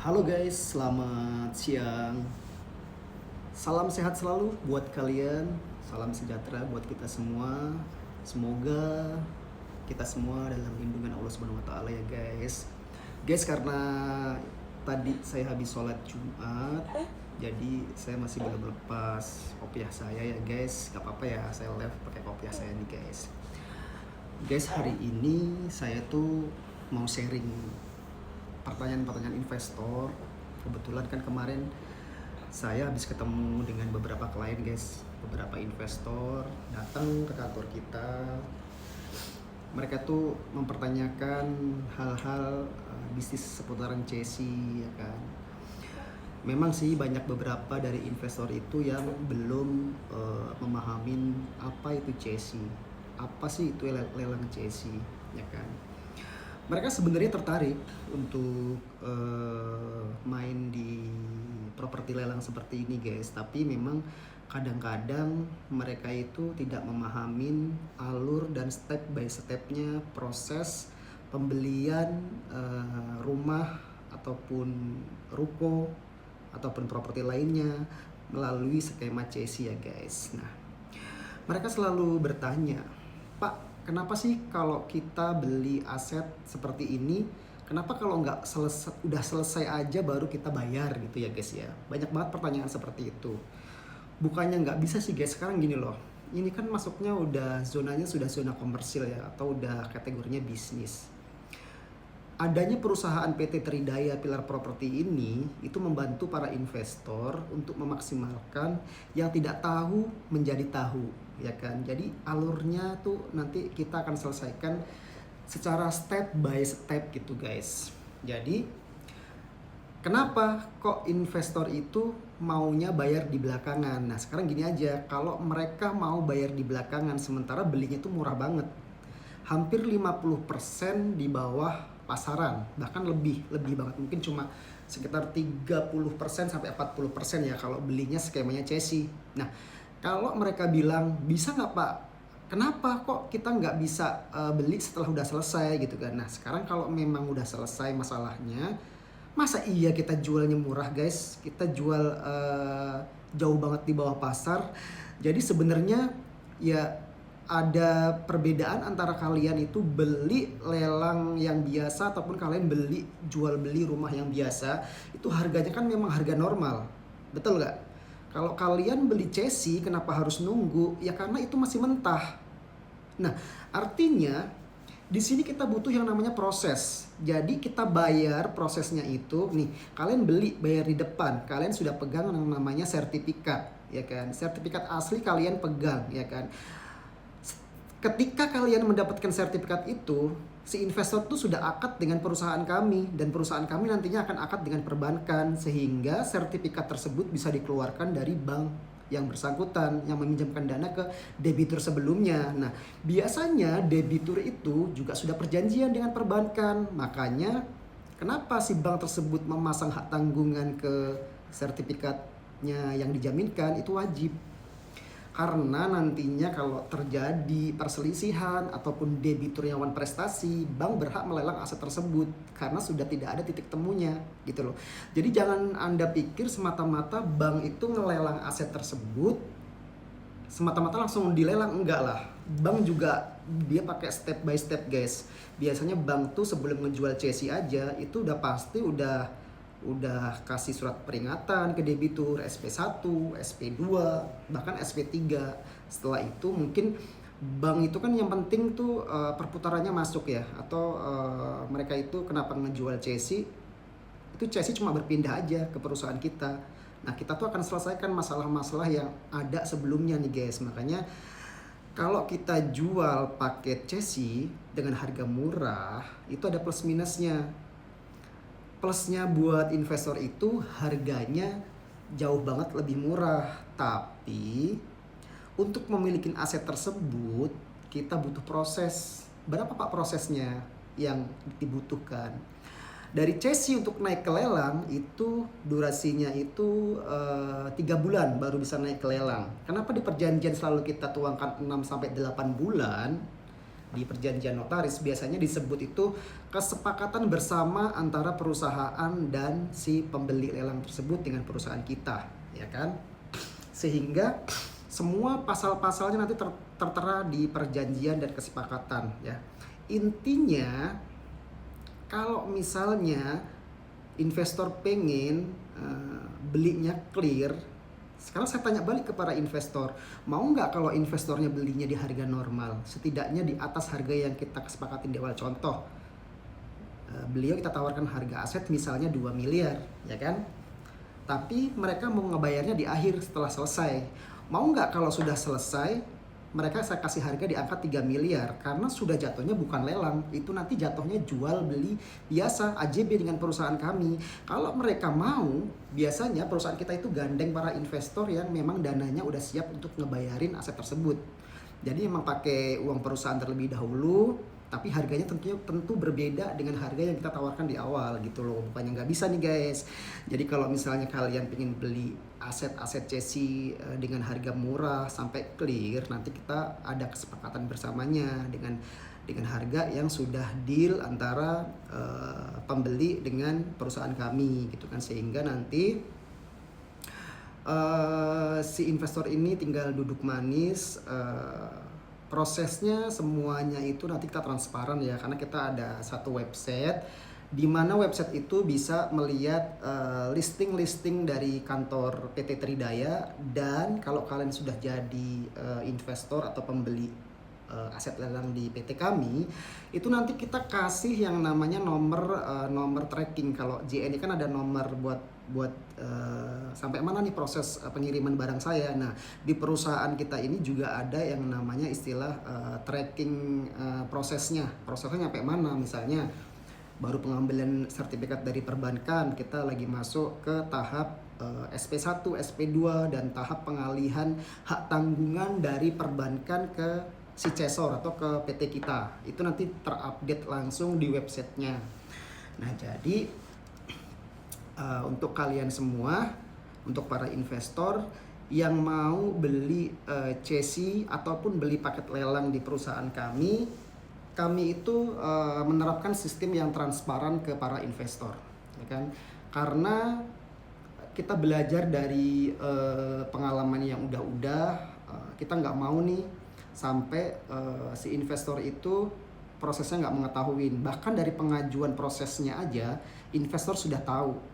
Halo guys, selamat siang. Salam sehat selalu buat kalian. Salam sejahtera buat kita semua. Semoga kita semua dalam lindungan Allah Subhanahu wa taala ya guys. Guys, karena tadi saya habis sholat Jumat, jadi saya masih belum lepas kopiah saya ya guys. Gak apa-apa ya, saya live pakai kopiah saya nih guys. Guys, hari ini saya tuh mau sharing pertanyaan-pertanyaan investor. Kebetulan kan kemarin saya habis ketemu dengan beberapa klien guys, beberapa investor datang ke kantor kita. Mereka tuh mempertanyakan hal-hal bisnis seputaran CSI ya kan. Memang sih banyak beberapa dari investor itu yang belum memahamin apa itu CSI, apa sih itu lelang CSI ya kan. Mereka sebenarnya tertarik untuk main di properti lelang seperti ini guys, tapi memang kadang-kadang mereka itu tidak memahamin alur dan step by stepnya proses pembelian rumah ataupun ruko ataupun properti lainnya melalui skema CSI ya guys. Nah, mereka selalu bertanya, Pak, kenapa sih kalau kita beli aset seperti ini, kenapa kalau nggak udah selesai aja baru kita bayar gitu ya guys ya? Banyak banget pertanyaan seperti itu. Bukannya nggak bisa sih guys, sekarang gini loh. Ini kan masuknya zonanya sudah zona komersil ya, atau udah kategorinya bisnis. Adanya perusahaan PT Tridaya Pilar Property ini itu membantu para investor untuk memaksimalkan yang tidak tahu menjadi tahu ya kan. Jadi alurnya tuh nanti kita akan selesaikan secara step by step gitu guys. Jadi kenapa kok investor itu maunya bayar di belakangan? Nah sekarang gini aja, kalau mereka mau bayar di belakangan sementara belinya tuh murah banget, hampir 50% di bawah pasaran, bahkan lebih banget, mungkin cuma sekitar 30% sampai 40% ya kalau belinya skemanya CSI. Nah, kalau mereka bilang bisa nggak Pak? Kenapa kok kita nggak bisa beli setelah udah selesai gitu kan? Nah, sekarang kalau memang udah selesai masalahnya, masa iya kita jualnya murah guys? Kita jual jauh banget di bawah pasar. Jadi sebenarnya ya ada perbedaan antara kalian itu beli lelang yang biasa ataupun kalian jual beli rumah yang biasa. Itu harganya kan memang harga normal, betul nggak? Kalau kalian beli CSI kenapa harus nunggu? Ya karena itu masih mentah. Nah artinya di sini kita butuh yang namanya proses. Jadi kita bayar prosesnya itu nih, kalian bayar di depan, kalian sudah pegang yang namanya sertifikat ya kan, sertifikat asli kalian pegang ya kan. Ketika kalian mendapatkan sertifikat itu, si investor tuh sudah akad dengan perusahaan kami, dan perusahaan kami nantinya akan akad dengan perbankan, sehingga sertifikat tersebut bisa dikeluarkan dari bank yang bersangkutan yang meminjamkan dana ke debitur sebelumnya. Nah, biasanya debitur itu juga sudah perjanjian dengan perbankan. Makanya kenapa si bank tersebut memasang hak tanggungan ke sertifikatnya yang dijaminkan itu wajib. Karena nantinya kalau terjadi perselisihan ataupun debitur yang prestasi, bank berhak melelang aset tersebut karena sudah tidak ada titik temunya gitu loh. Jadi jangan Anda pikir semata-mata bank itu ngelelang aset tersebut semata-mata langsung dilelang, enggak lah. Bank juga dia pakai step by step guys. Biasanya bank tuh sebelum ngejual CSI aja itu udah pasti udah kasih surat peringatan ke debitur, SP1, SP2, bahkan SP3. Setelah itu mungkin bank itu kan yang penting tuh perputarannya masuk ya, atau mereka itu kenapa ngejual CSI, itu CSI cuma berpindah aja ke perusahaan kita. Nah kita tuh akan selesaikan masalah-masalah yang ada sebelumnya nih guys. Makanya kalau kita jual paket CSI dengan harga murah itu ada plus minusnya. Plusnya buat investor itu harganya jauh banget lebih murah. Tapi untuk memiliki aset tersebut kita butuh proses. Berapa Pak prosesnya yang dibutuhkan? Dari CSI untuk naik ke lelang itu durasinya itu 3 bulan baru bisa naik ke lelang. Kenapa di perjanjian selalu kita tuangkan 6-8 bulan? Di perjanjian notaris biasanya disebut itu kesepakatan bersama antara perusahaan dan si pembeli lelang tersebut dengan perusahaan kita, ya kan? Sehingga semua pasal-pasalnya nanti tertera di perjanjian dan kesepakatan, ya. Intinya kalau misalnya investor pengen belinya clear, sekarang saya tanya balik kepada investor, mau nggak kalau investornya belinya di harga normal, setidaknya di atas harga yang kita kesepakatin di awal. Contoh, beliau kita tawarkan harga aset misalnya 2 miliar, ya kan? Tapi mereka mau ngebayarnya di akhir setelah selesai. Mau nggak kalau sudah selesai mereka saya kasih harga di angka 3 miliar karena sudah jatuhnya bukan lelang, itu nanti jatuhnya jual beli biasa AJB dengan perusahaan kami. Kalau mereka mau, biasanya perusahaan kita itu gandeng para investor yang memang dananya udah siap untuk ngebayarin aset tersebut. Jadi memang pakai uang perusahaan terlebih dahulu, tapi harganya tentu berbeda dengan harga yang kita tawarkan di awal gitu loh. Bukannya nggak bisa nih guys. Jadi kalau misalnya kalian pengen beli aset-aset CESI dengan harga murah sampai clear, nanti kita ada kesepakatan bersamanya dengan harga yang sudah deal antara pembeli dengan perusahaan kami gitu kan, sehingga nanti si investor ini tinggal duduk manis. Prosesnya semuanya itu nanti kita transparan ya, karena kita ada satu website di mana website itu bisa melihat listing-listing dari kantor PT Tridaya. Dan kalau kalian sudah jadi investor atau pembeli aset lelang di PT kami, itu nanti kita kasih yang namanya nomor tracking. Kalau JN ini kan ada nomor buat sampai mana nih proses pengiriman barang saya. Nah, di perusahaan kita ini juga ada yang namanya istilah tracking prosesnya sampai mana. Misalnya baru pengambilan sertifikat dari perbankan, kita lagi masuk ke tahap SP1, SP2 dan tahap pengalihan hak tanggungan dari perbankan ke si cesor atau ke PT kita. Itu nanti terupdate langsung di websitenya. Nah, jadi untuk kalian semua, untuk para investor yang mau beli CESI ataupun beli paket lelang di perusahaan kami itu menerapkan sistem yang transparan ke para investor, ya kan? Karena kita belajar dari pengalaman yang udah kita nggak mau nih sampai si investor itu prosesnya nggak mengetahui. Bahkan dari pengajuan prosesnya aja investor sudah tahu.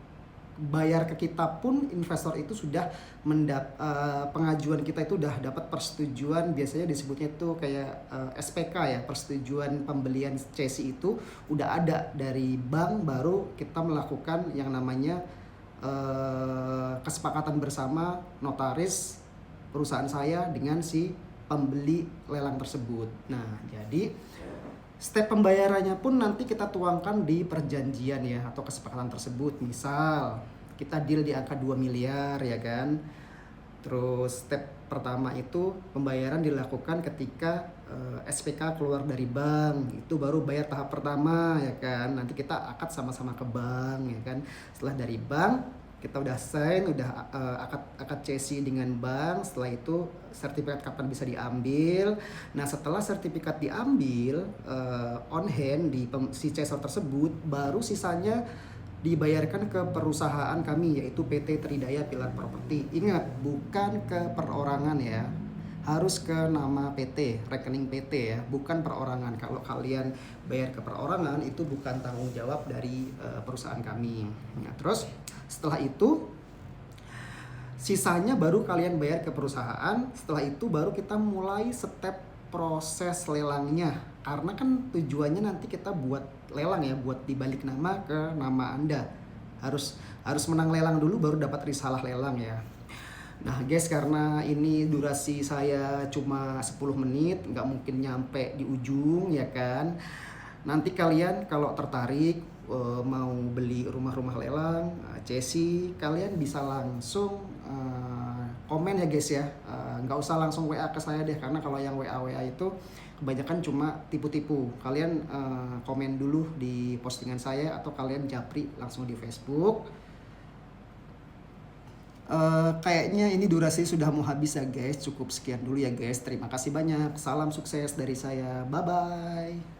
Bayar ke kita pun investor itu sudah pengajuan kita itu udah dapat persetujuan, biasanya disebutnya itu kayak SPK ya, persetujuan pembelian CESI itu udah ada dari bank. Baru kita melakukan yang namanya kesepakatan bersama notaris perusahaan saya dengan si pembeli lelang tersebut. Nah, jadi step pembayarannya pun nanti kita tuangkan di perjanjian ya atau kesepakatan tersebut. Misal kita deal di angka 2 miliar ya kan. Terus step pertama itu pembayaran dilakukan ketika SPK keluar dari bank. Itu baru bayar tahap pertama ya kan. Nanti kita akad sama-sama ke bank ya kan. Setelah dari bank kita udah sign, udah akad CESI dengan bank. Setelah itu sertifikat kapan bisa diambil. Nah, setelah sertifikat diambil on hand di si cesor tersebut, baru sisanya dibayarkan ke perusahaan kami yaitu PT Tridaya Pilar Property. Ingat, bukan ke perorangan ya. Harus ke nama PT, rekening PT ya, bukan perorangan. Kalau kalian bayar ke perorangan itu bukan tanggung jawab dari perusahaan kami. Nah, terus setelah itu sisanya baru kalian bayar ke perusahaan. Setelah itu baru kita mulai step proses lelangnya. Karena kan tujuannya nanti kita buat lelang ya, buat dibalik nama ke nama Anda. Harus menang lelang dulu baru dapat risalah lelang ya. Nah guys, karena ini durasi saya cuma 10 menit, nggak mungkin nyampe di ujung ya kan. Nanti kalian kalau tertarik mau beli rumah-rumah lelang CESI, kalian bisa langsung komen ya guys ya. Nggak usah langsung WA ke saya deh, karena kalau yang WA itu kebanyakan cuma tipu-tipu. Kalian komen dulu di postingan saya atau kalian japri langsung di Facebook. Kayaknya ini durasi sudah mau habis ya guys. Cukup sekian dulu ya guys. Terima kasih banyak. Salam sukses dari saya. Bye bye.